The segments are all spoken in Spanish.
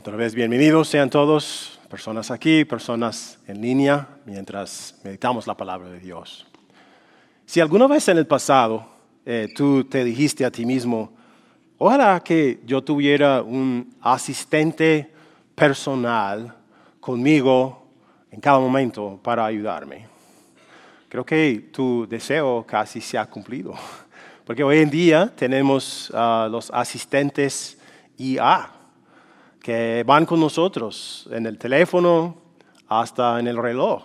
Otra vez bienvenidos sean todos, personas aquí, personas en línea, mientras meditamos la palabra de Dios. Si alguna vez en el pasado tú te dijiste a ti mismo, ojalá que yo tuviera un asistente personal conmigo en cada momento para ayudarme. Creo que tu deseo casi se ha cumplido, porque hoy en día tenemos los asistentes IA, que van con nosotros en el teléfono hasta en el reloj.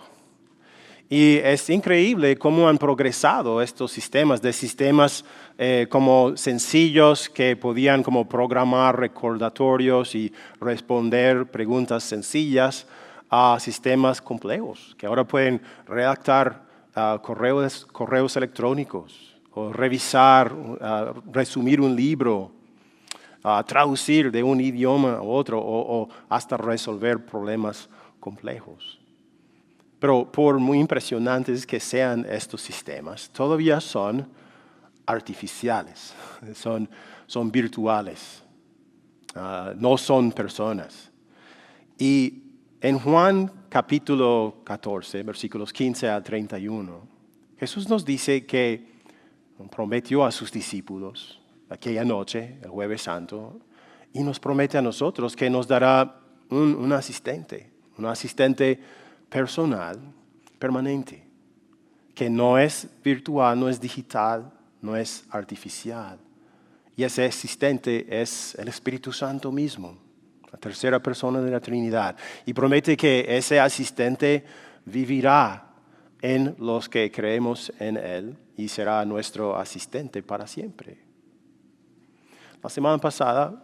Y es increíble cómo han progresado estos sistemas, de sistemas como sencillos que podían como programar recordatorios y responder preguntas sencillas a sistemas complejos, que ahora pueden redactar correos electrónicos o revisar, resumir un libro, traducir de un idioma a otro o hasta resolver problemas complejos. Pero por muy impresionantes que sean estos sistemas, todavía son artificiales, son virtuales, no son personas. Y en Juan capítulo 14, versículos 15 al 31, Jesús nos dice que prometió a sus discípulos aquella noche, el Jueves Santo, y nos promete a nosotros que nos dará un asistente personal, permanente, que no es virtual, no es digital, no es artificial. Y ese asistente es el Espíritu Santo mismo, la tercera persona de la Trinidad. Y promete que ese asistente vivirá en los que creemos en Él y será nuestro asistente para siempre. La semana pasada,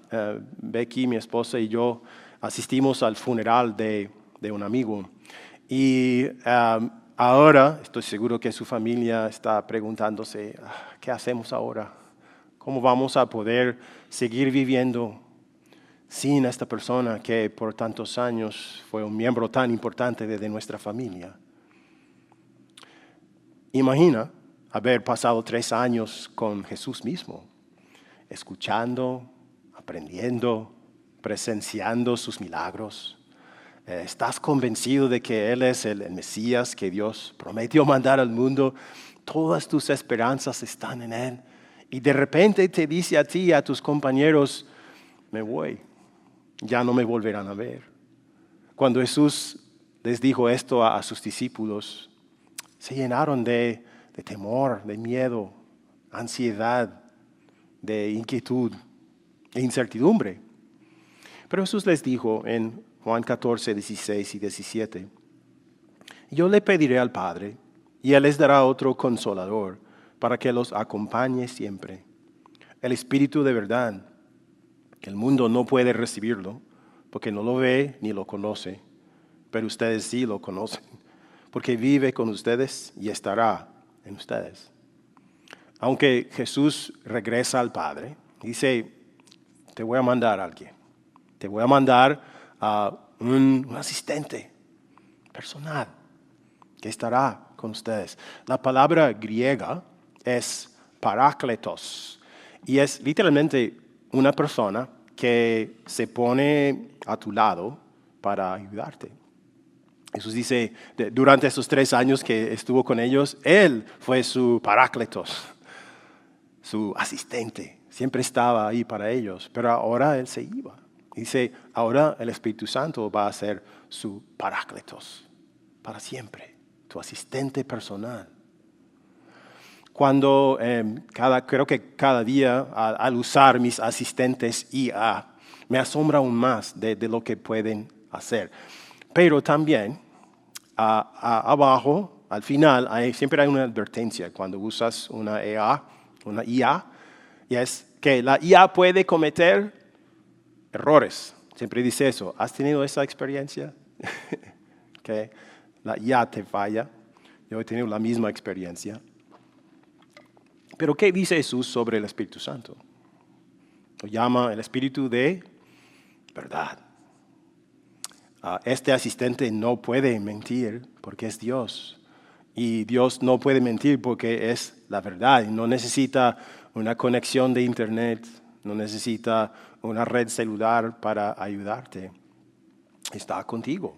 Becky, mi esposa y yo asistimos al funeral de un amigo. Y ahora estoy seguro que su familia está preguntándose, ¿qué hacemos ahora? ¿Cómo vamos a poder seguir viviendo sin esta persona que por tantos años fue un miembro tan importante de nuestra familia? Imagina haber pasado 3 años con Jesús mismo, escuchando, aprendiendo, presenciando sus milagros. Estás convencido de que Él es el Mesías que Dios prometió mandar al mundo. Todas tus esperanzas están en Él. Y de repente te dice a ti y a tus compañeros, me voy, ya no me volverán a ver. Cuando Jesús les dijo esto a sus discípulos, se llenaron de temor, de miedo, ansiedad, de inquietud e incertidumbre. Pero Jesús les dijo en Juan 14, 16 y 17, yo le pediré al Padre y Él les dará otro consolador para que los acompañe siempre. El Espíritu de verdad, que el mundo no puede recibirlo porque no lo ve ni lo conoce, pero ustedes sí lo conocen, porque vive con ustedes y estará en ustedes. Aunque Jesús regresa al Padre, dice, te voy a mandar a alguien. Te voy a mandar a un asistente personal que estará con ustedes. La palabra griega es parácletos y es literalmente una persona que se pone a tu lado para ayudarte. Jesús dice, durante esos 3 años que estuvo con ellos, Él fue su parácletos, su asistente. Siempre estaba ahí para ellos, pero ahora Él se iba. Dice, ahora el Espíritu Santo va a ser su parácletos para siempre, tu asistente personal. Cuando creo que cada día al usar mis asistentes IA, me asombra aún más de lo que pueden hacer. Pero también abajo, al final, siempre hay una advertencia cuando usas una IA, y es que la IA puede cometer errores. Siempre dice eso. ¿Has tenido esa experiencia? Que la IA te falla. Yo he tenido la misma experiencia. Pero ¿qué dice Jesús sobre el Espíritu Santo? Lo llama el Espíritu de verdad. Este asistente no puede mentir porque es Dios. Y Dios no puede mentir porque es la verdad. No necesita una conexión de internet, no necesita una red celular para ayudarte. está contigo.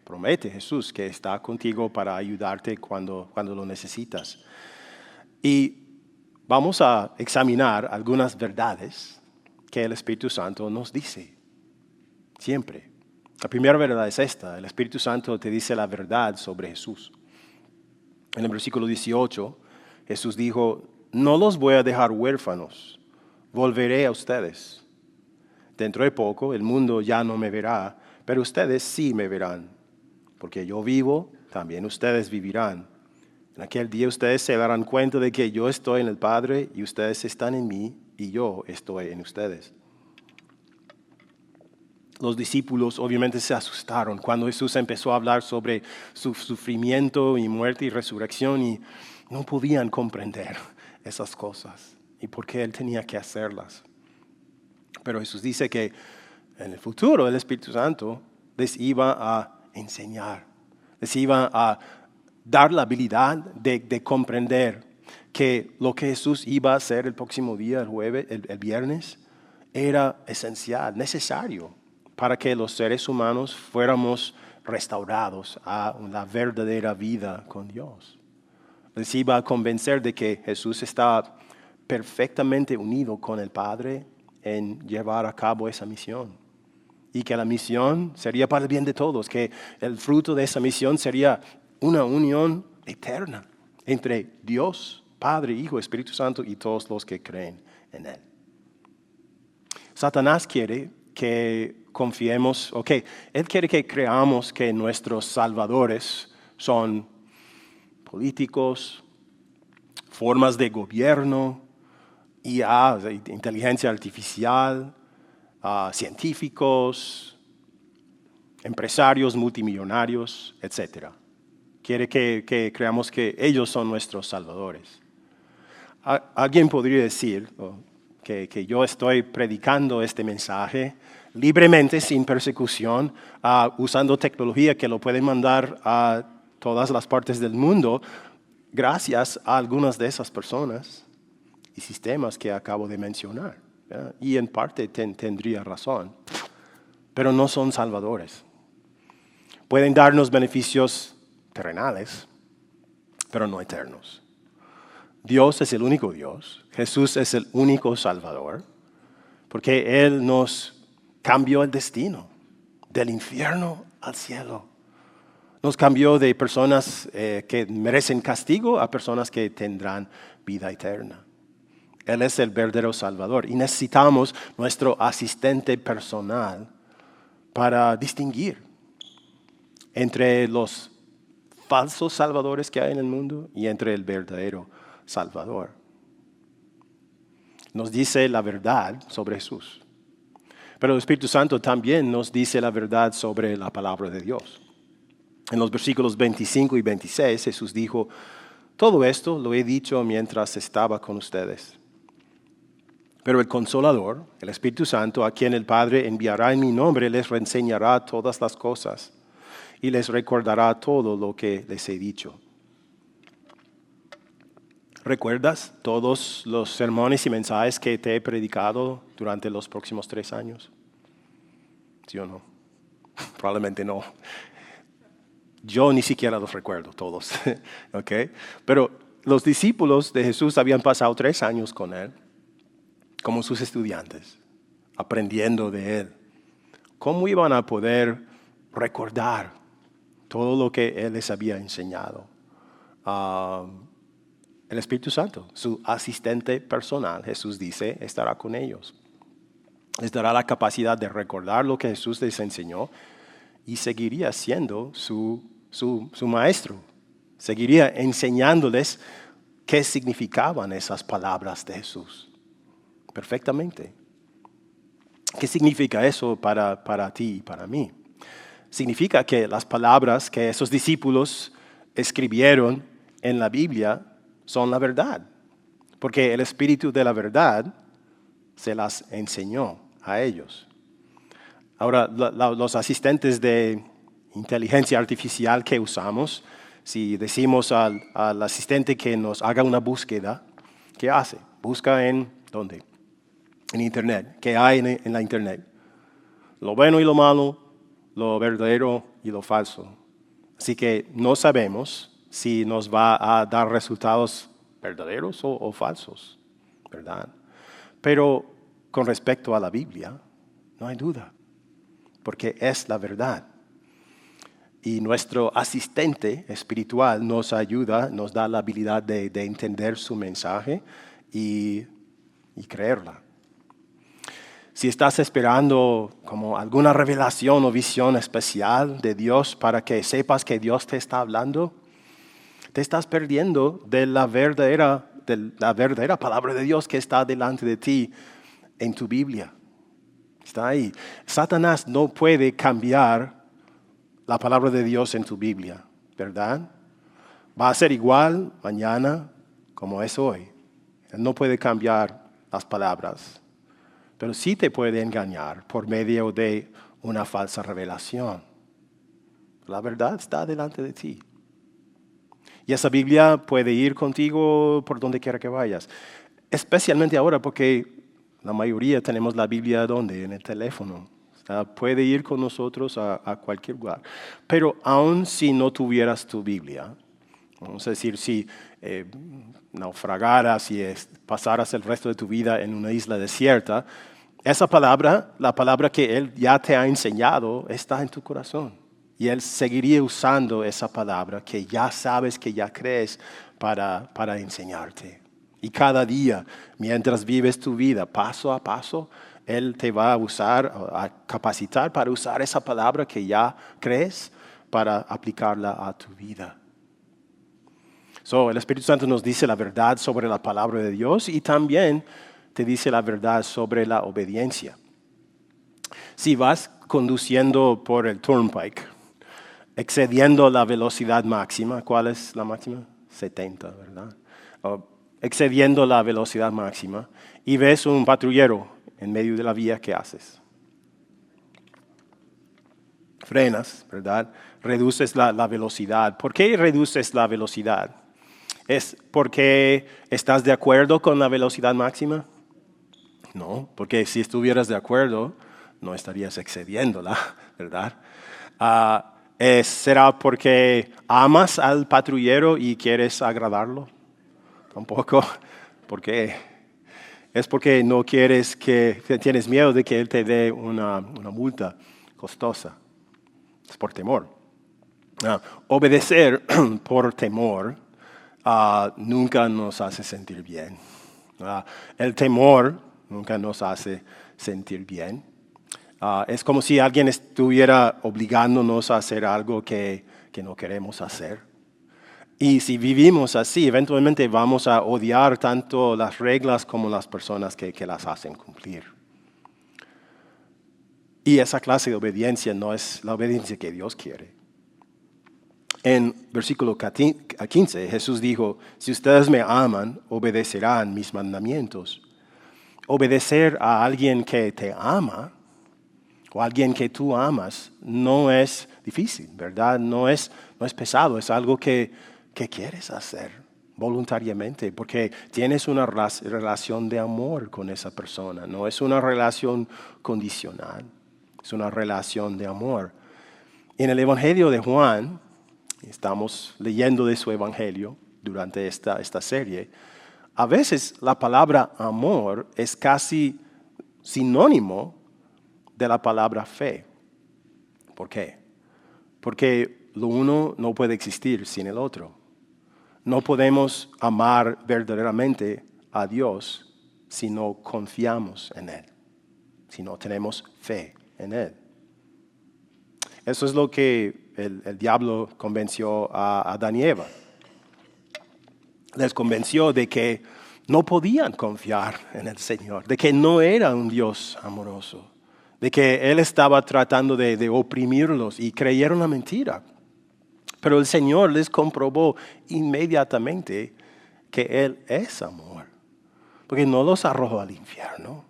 Promete Jesús que está contigo para ayudarte cuando lo necesitas. Y vamos a examinar algunas verdades que el Espíritu Santo nos dice. Siempre. La primera verdad es esta. El Espíritu Santo te dice la verdad sobre Jesús. En el versículo 18, Jesús dijo, no los voy a dejar huérfanos, volveré a ustedes. Dentro de poco el mundo ya no me verá, pero ustedes sí me verán. Porque yo vivo, también ustedes vivirán. En aquel día ustedes se darán cuenta de que yo estoy en el Padre y ustedes están en mí y yo estoy en ustedes. Los discípulos obviamente se asustaron cuando Jesús empezó a hablar sobre su sufrimiento y muerte y resurrección y no podían comprender esas cosas y por qué Él tenía que hacerlas. Pero Jesús dice que en el futuro el Espíritu Santo les iba a enseñar, les iba a dar la habilidad de comprender que lo que Jesús iba a hacer el próximo día, el viernes, era esencial, necesario para que los seres humanos fuéramos restaurados a la verdadera vida con Dios. Les iba a convencer de que Jesús estaba perfectamente unido con el Padre en llevar a cabo esa misión. Y que la misión sería para el bien de todos, que el fruto de esa misión sería una unión eterna entre Dios, Padre, Hijo, Espíritu Santo y todos los que creen en Él. Satanás quiere que confiemos, él quiere que creamos que nuestros salvadores son políticos, formas de gobierno, IA, inteligencia artificial, científicos, empresarios multimillonarios, etc. Quiere que creamos que ellos son nuestros salvadores. Alguien podría decir que yo estoy predicando este mensaje libremente, sin persecución, usando tecnología que lo pueden mandar a todas las partes del mundo, gracias a algunas de esas personas y sistemas que acabo de mencionar. ¿Ya? Y en parte tendría razón, pero no son salvadores. Pueden darnos beneficios terrenales, pero no eternos. Dios es el único Dios, Jesús es el único Salvador, porque Él nos cambió el destino, del infierno al cielo. Nos cambió de personas que merecen castigo a personas que tendrán vida eterna. Él es el verdadero Salvador y necesitamos nuestro asistente personal para distinguir entre los falsos salvadores que hay en el mundo y entre el verdadero Salvador. Nos dice la verdad sobre Jesús, pero el Espíritu Santo también nos dice la verdad sobre la palabra de Dios. En los versículos 25 y 26 Jesús dijo, todo esto lo he dicho mientras estaba con ustedes. Pero el Consolador, el Espíritu Santo, a quien el Padre enviará en mi nombre, les enseñará todas las cosas y les recordará todo lo que les he dicho. ¿Recuerdas todos los sermones y mensajes que te he predicado durante los próximos 3 años? ¿Sí o no? Probablemente no. Yo ni siquiera los recuerdo todos. ¿Okay? Pero los discípulos de Jesús habían pasado 3 años con Él, como sus estudiantes, aprendiendo de Él. ¿Cómo iban a poder recordar todo lo que Él les había enseñado? El Espíritu Santo, su asistente personal, Jesús dice, estará con ellos. Les dará la capacidad de recordar lo que Jesús les enseñó y seguiría siendo su maestro. Seguiría enseñándoles qué significaban esas palabras de Jesús. Perfectamente. ¿Qué significa eso para ti y para mí? Significa que las palabras que esos discípulos escribieron en la Biblia son la verdad, porque el Espíritu de la verdad se las enseñó a ellos. Ahora, los asistentes de inteligencia artificial que usamos, si decimos al asistente que nos haga una búsqueda, ¿qué hace? Busca en ¿dónde? En Internet. ¿Qué hay en la Internet? Lo bueno y lo malo, lo verdadero y lo falso. Así que no sabemos si nos va a dar resultados verdaderos o falsos, ¿verdad? Pero con respecto a la Biblia, no hay duda, porque es la verdad. Y nuestro asistente espiritual nos ayuda, nos da la habilidad de entender su mensaje y creerla. Si estás esperando como alguna revelación o visión especial de Dios para que sepas que Dios te está hablando, te estás perdiendo de la verdadera palabra de Dios que está delante de ti en tu Biblia. Está ahí. Satanás no puede cambiar la palabra de Dios en tu Biblia, ¿verdad? Va a ser igual mañana como es hoy. Él no puede cambiar las palabras, pero sí te puede engañar por medio de una falsa revelación. La verdad está delante de ti. Y esa Biblia puede ir contigo por donde quiera que vayas. Especialmente ahora porque la mayoría tenemos la Biblia ¿dónde? En el teléfono. O sea, puede ir con nosotros a cualquier lugar. Pero aun si no tuvieras tu Biblia, vamos a decir, si naufragaras y pasaras el resto de tu vida en una isla desierta, esa palabra, la palabra que Él ya te ha enseñado, está en tu corazón. Y Él seguiría usando esa palabra que ya sabes, que ya crees para enseñarte. Y cada día, mientras vives tu vida, paso a paso, Él te va a usar, a capacitar para usar esa palabra que ya crees para aplicarla a tu vida. El Espíritu Santo nos dice la verdad sobre la palabra de Dios y también te dice la verdad sobre la obediencia. Si vas conduciendo por el turnpike, excediendo la velocidad máxima, ¿cuál es la máxima? 70, ¿verdad? Excediendo la velocidad máxima y ves un patrullero en medio de la vía, ¿qué haces? Frenas, ¿verdad? Reduces la velocidad. ¿Por qué reduces la velocidad? ¿Es porque estás de acuerdo con la velocidad máxima? No, porque si estuvieras de acuerdo, no estarías excediéndola, ¿verdad? ¿Será porque amas al patrullero y quieres agradarlo? Tampoco. ¿Por qué? Es porque no quieres tienes miedo de que él te dé una multa costosa. Es por temor. Obedecer por temor nunca nos hace sentir bien. El temor nunca nos hace sentir bien. Es como si alguien estuviera obligándonos a hacer algo que no queremos hacer. Y si vivimos así, eventualmente vamos a odiar tanto las reglas como las personas que las hacen cumplir. Y esa clase de obediencia no es la obediencia que Dios quiere. En versículo 15, Jesús dijo, si ustedes me aman, obedecerán mis mandamientos. Obedecer a alguien que te ama o a alguien que tú amas no es difícil, ¿verdad? No es pesado, es algo que quieres hacer voluntariamente porque tienes una relación de amor con esa persona. No es una relación condicional, es una relación de amor. En el Evangelio de Juan, estamos leyendo de su Evangelio durante esta serie, a veces la palabra amor es casi sinónimo de la palabra fe. ¿Por qué? Porque lo uno no puede existir sin el otro. No podemos amar verdaderamente a Dios si no confiamos en Él, si no tenemos fe en Él. Eso es lo que el diablo convenció a Adán y Eva. Les convenció de que no podían confiar en el Señor, de que no era un Dios amoroso, de que Él estaba tratando de oprimirlos y creyeron la mentira. Pero el Señor les comprobó inmediatamente que Él es amor, porque no los arrojó al infierno,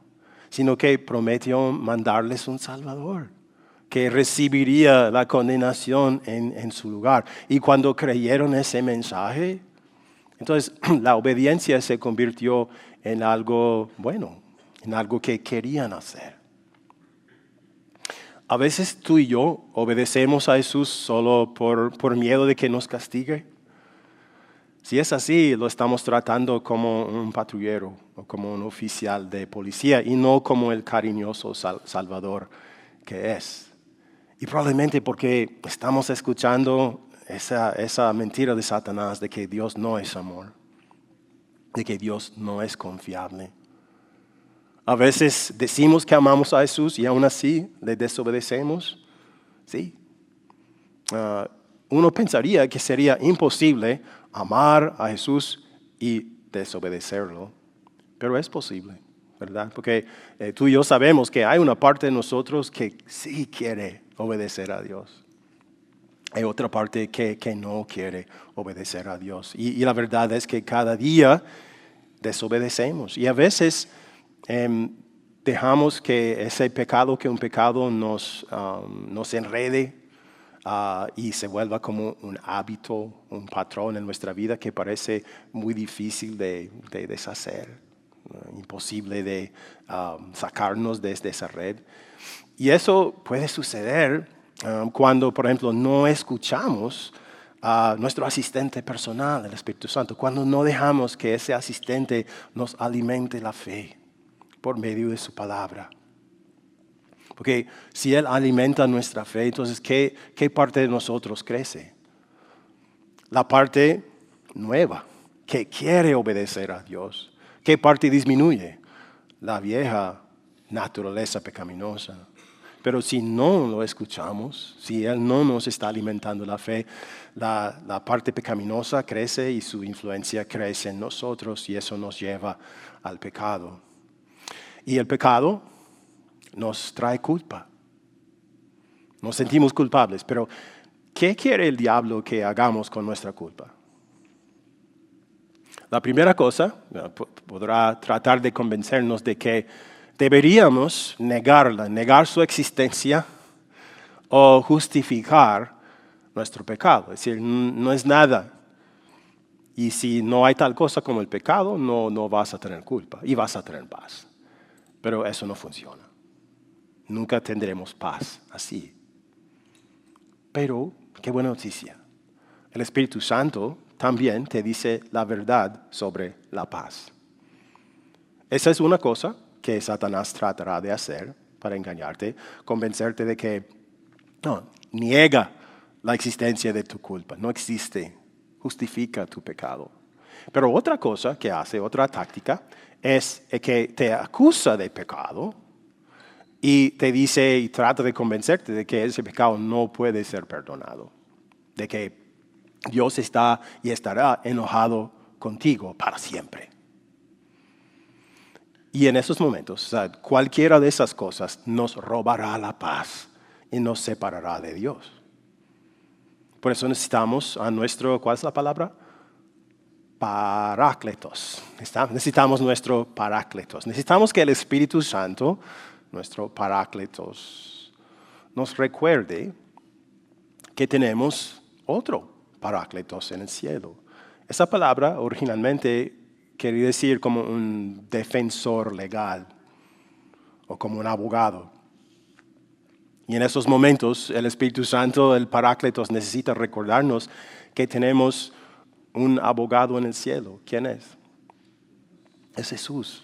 sino que prometió mandarles un Salvador, que recibiría la condenación en su lugar. Y cuando creyeron ese mensaje, entonces la obediencia se convirtió en algo bueno, en algo que querían hacer. A veces tú y yo obedecemos a Jesús solo por miedo de que nos castigue. Si es así, lo estamos tratando como un patrullero o como un oficial de policía y no como el cariñoso Salvador que es. Y probablemente porque estamos escuchando esa mentira de Satanás de que Dios no es amor, de que Dios no es confiable. A veces decimos que amamos a Jesús y aún así le desobedecemos. Sí. Uno pensaría que sería imposible amar a Jesús y desobedecerlo, pero es posible, ¿verdad? Porque tú y yo sabemos que hay una parte de nosotros que sí quiere obedecer a Dios. Hay otra parte que no quiere obedecer a Dios. Y la verdad es que cada día desobedecemos. Y a veces dejamos que ese pecado, que un pecado nos enrede y se vuelva como un hábito, un patrón en nuestra vida que parece muy difícil de deshacer, imposible de sacarnos de esa red. Y eso puede suceder cuando, por ejemplo, no escuchamos a nuestro asistente personal, el Espíritu Santo, cuando no dejamos que ese asistente nos alimente la fe por medio de su palabra. Porque si Él alimenta nuestra fe, entonces, ¿qué parte de nosotros crece? La parte nueva, que quiere obedecer a Dios. ¿Qué parte disminuye? La vieja naturaleza pecaminosa. Pero si no lo escuchamos, si Él no nos está alimentando la fe, la parte pecaminosa crece y su influencia crece en nosotros y eso nos lleva al pecado. Y el pecado nos trae culpa. Nos sentimos culpables, pero ¿qué quiere el diablo que hagamos con nuestra culpa? La primera cosa, podrá tratar de convencernos de que deberíamos negarla, negar su existencia o justificar nuestro pecado. Es decir, no es nada. Y si no hay tal cosa como el pecado, no vas a tener culpa y vas a tener paz. Pero eso no funciona. Nunca tendremos paz así. Pero, qué buena noticia. El Espíritu Santo también te dice la verdad sobre la paz. Esa es una cosa que Satanás tratará de hacer para engañarte, convencerte de que niega la existencia de tu culpa, no existe, justifica tu pecado. Pero otra cosa que hace, otra táctica, es que te acusa de pecado y te dice y trata de convencerte de que ese pecado no puede ser perdonado, de que Dios está y estará enojado contigo para siempre. Y en esos momentos, cualquiera de esas cosas nos robará la paz y nos separará de Dios. Por eso necesitamos a nuestro, ¿cuál es la palabra? Parácletos. Necesitamos nuestro parácletos. Necesitamos que el Espíritu Santo, nuestro parácletos, nos recuerde que tenemos otro parácletos en el cielo. Esa palabra originalmente quería decir como un defensor legal o como un abogado. Y en esos momentos el Espíritu Santo, el Paráclitos, necesita recordarnos que tenemos un abogado en el cielo. ¿Quién es? Es Jesús.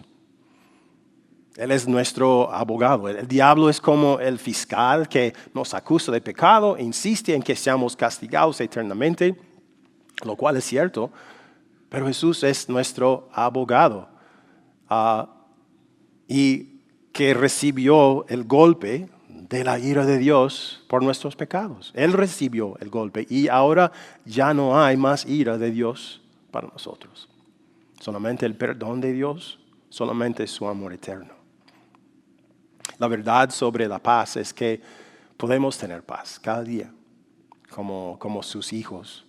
Él es nuestro abogado. El diablo es como el fiscal que nos acusa de pecado, insiste en que seamos castigados eternamente, lo cual es cierto, pero Jesús es nuestro abogado y que recibió el golpe de la ira de Dios por nuestros pecados. Él recibió el golpe y ahora ya no hay más ira de Dios para nosotros. Solamente el perdón de Dios, solamente su amor eterno. La verdad sobre la paz es que podemos tener paz cada día como sus hijos,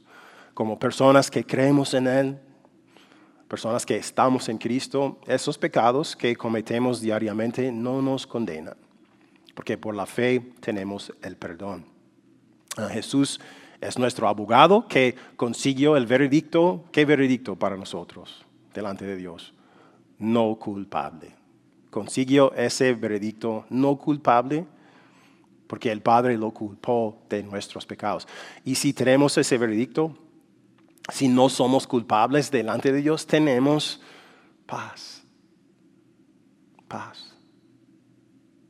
como personas que creemos en Él, personas que estamos en Cristo. Esos pecados que cometemos diariamente no nos condenan, porque por la fe tenemos el perdón. Jesús es nuestro abogado que consiguió el veredicto. ¿Qué veredicto para nosotros delante de Dios? No culpable. Consiguió ese veredicto no culpable porque el Padre lo culpó de nuestros pecados. Y si tenemos ese veredicto, si no somos culpables delante de Dios, tenemos paz. Paz.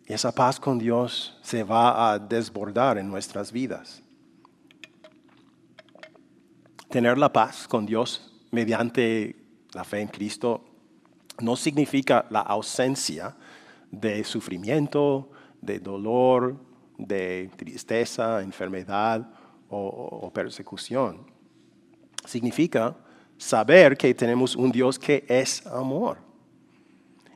Y esa paz con Dios se va a desbordar en nuestras vidas. Tener la paz con Dios mediante la fe en Cristo no significa la ausencia de sufrimiento, de dolor, de tristeza, enfermedad o persecución. Significa saber que tenemos un Dios que es amor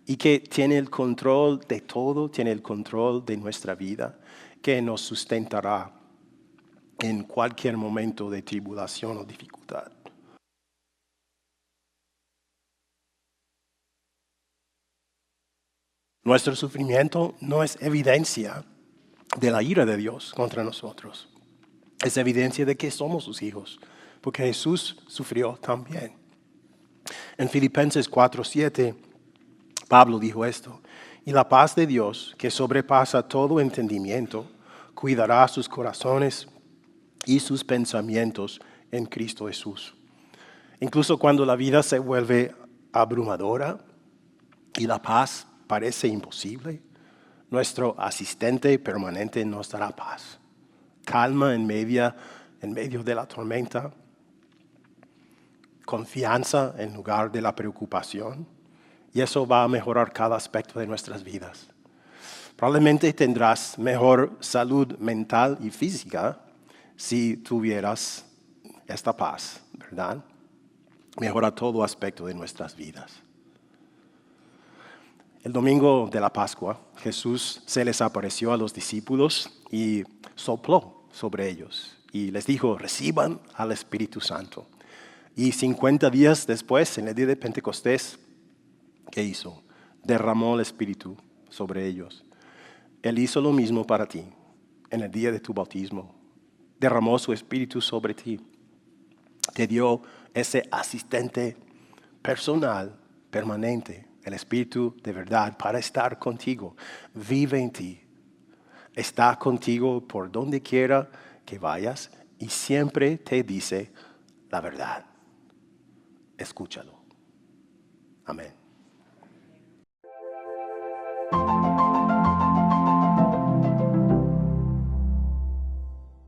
y que tiene el control de todo, tiene el control de nuestra vida, que nos sustentará en cualquier momento de tribulación o dificultad. Nuestro sufrimiento no es evidencia de la ira de Dios contra nosotros. Es evidencia de que somos sus hijos, porque Jesús sufrió también. En Filipenses 4:7, Pablo dijo esto: y la paz de Dios, que sobrepasa todo entendimiento, cuidará sus corazones y sus pensamientos en Cristo Jesús. Incluso cuando la vida se vuelve abrumadora y la paz parece imposible, nuestro asistente permanente nos dará paz. Calma en medio de la tormenta, confianza en lugar de la preocupación, y eso va a mejorar cada aspecto de nuestras vidas. Probablemente tendrás mejor salud mental y física si tuvieras esta paz, ¿verdad? Mejora todo aspecto de nuestras vidas. El domingo de la Pascua, Jesús se les apareció a los discípulos y sopló sobre ellos y les dijo: reciban al Espíritu Santo. Y 50 días después, en el día de Pentecostés, ¿qué hizo? Derramó el Espíritu sobre ellos. Él hizo lo mismo para ti en el día de tu bautismo. Derramó su Espíritu sobre ti. Te dio ese asistente personal, permanente, el Espíritu de verdad, para estar contigo. Vive en ti. Está contigo por donde quiera que vayas y siempre te dice la verdad. Escúchalo. Amén.